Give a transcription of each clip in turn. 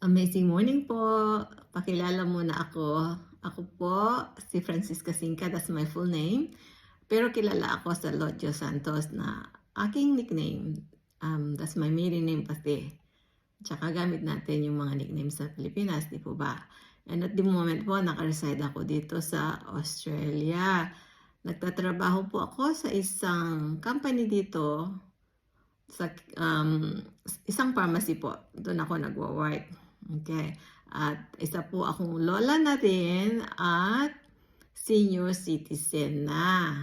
Amazing morning po. Pakilala muna ako. Ako po si Francisca Cinca, that's my full name. Pero kilala ako sa Lodjo Santos na aking nickname. That's my maiden name pati. Tsaka gamit natin yung mga nickname sa Pilipinas, di po ba? And at the moment po, naka-reside ako dito sa Australia. Nagtatrabaho po ako sa isang company dito, sa isang pharmacy po. Doon ako nagwo-work. Okay. At isa po akong lola na din at senior citizen na.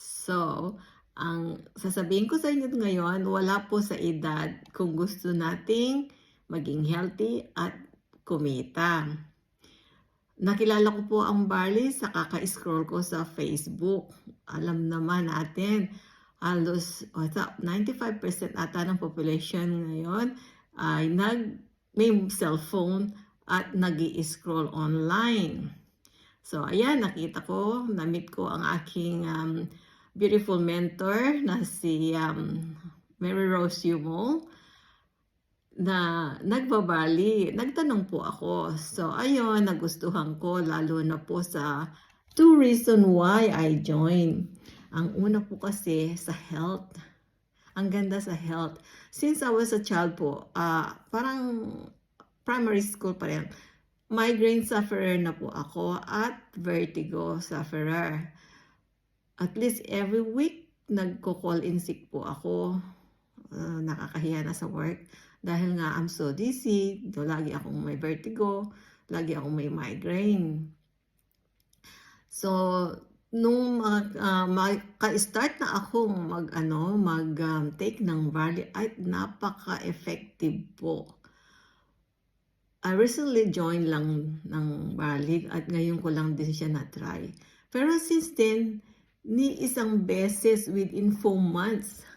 So, ang sasabihin ko sa inyo ngayon, wala po sa edad kung gusto nating maging healthy at kumita. Nakilala ko po ang barley sa kaka-scroll ko sa Facebook. Alam naman natin, halos 95% ata ng population ngayon ay may cellphone at nag-i-scroll online. So, ayan, nakita ko, na-meet ko ang aking beautiful mentor na si Mary Rose Yumol na nagbabali. Nagtanong po ako. So, ayun, nagustuhan ko lalo na po sa 2 reasons why I joined. Ang una po kasi sa health. Ang ganda sa health. Since I was a child po, parang primary school pa rin, migraine sufferer na po ako at vertigo sufferer. At least every week, nagko-call in sick po ako. Nakakahiya na sa work. Dahil nga I'm so dizzy, lagi akong may vertigo, lagi akong may migraine. So, nung maka-start na akong mag-take ng barley, ay napaka-effective po. I recently joined lang ng barley at ngayon ko lang din siya na-try. Pero since then, ni isang beses within 4 months,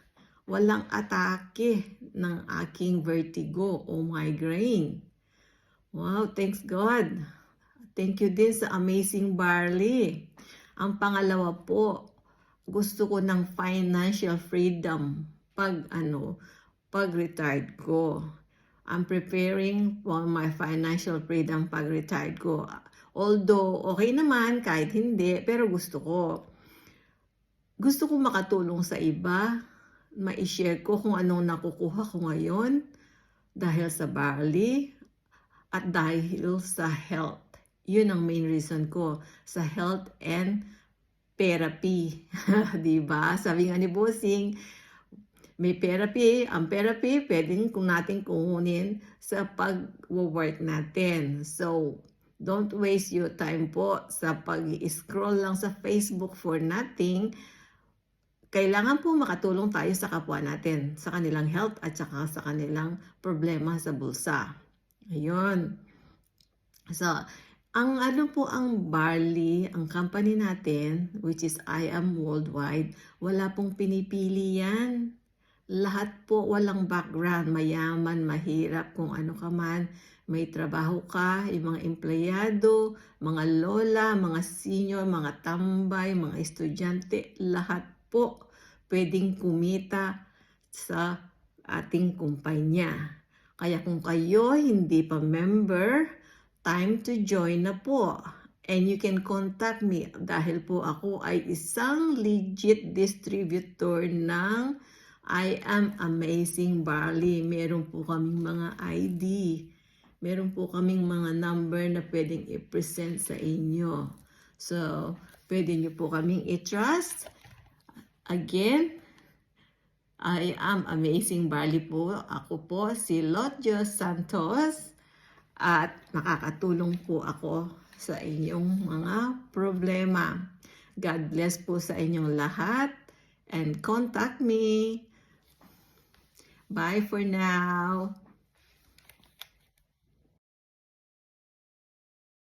walang atake ng aking vertigo o migraine. Wow, thanks God. Thank you din sa amazing barley. Ang pangalawa po, gusto ko ng financial freedom pag retired ko. I'm preparing for my financial freedom pag retired ko. Although okay naman kahit hindi, pero gusto ko makatulong sa iba, ma-share ko kung anong nakukuha ko ngayon dahil sa barley at dahil sa health. Yun ang main reason ko sa health and therapy. Diba? Sabi nga ni Bossing, may therapy, ang therapy pwedeng natin kunin sa pag-work natin. So, don't waste your time po sa pag-scroll lang sa Facebook for nothing. Kailangan po makatulong tayo sa kapwa natin, sa kanilang health at saka sa kanilang problema sa bulsa. Ayun. So, ang barley, ang company natin, which is I Am Worldwide, wala pong pinipili yan. Lahat po walang background, mayaman, mahirap, kung ano ka man, may trabaho ka, yung mga empleyado, mga lola, mga senior, mga tambay, mga estudyante, lahat po pwedeng kumita sa ating kumpanya. Kaya kung kayo hindi pa member, time to join na po. And you can contact me dahil po ako ay isang legit distributor ng I Am Amazing Barley. Meron po kaming mga ID. Meron po kaming mga number na pwedeng i-present sa inyo. So, pwede nyo po kaming i-trust. Again, I Am Amazing Barley po. Ako po si Lodjo Santos at makakatulong po ako sa inyong mga problema. God bless po sa inyong lahat and contact me. Bye for now.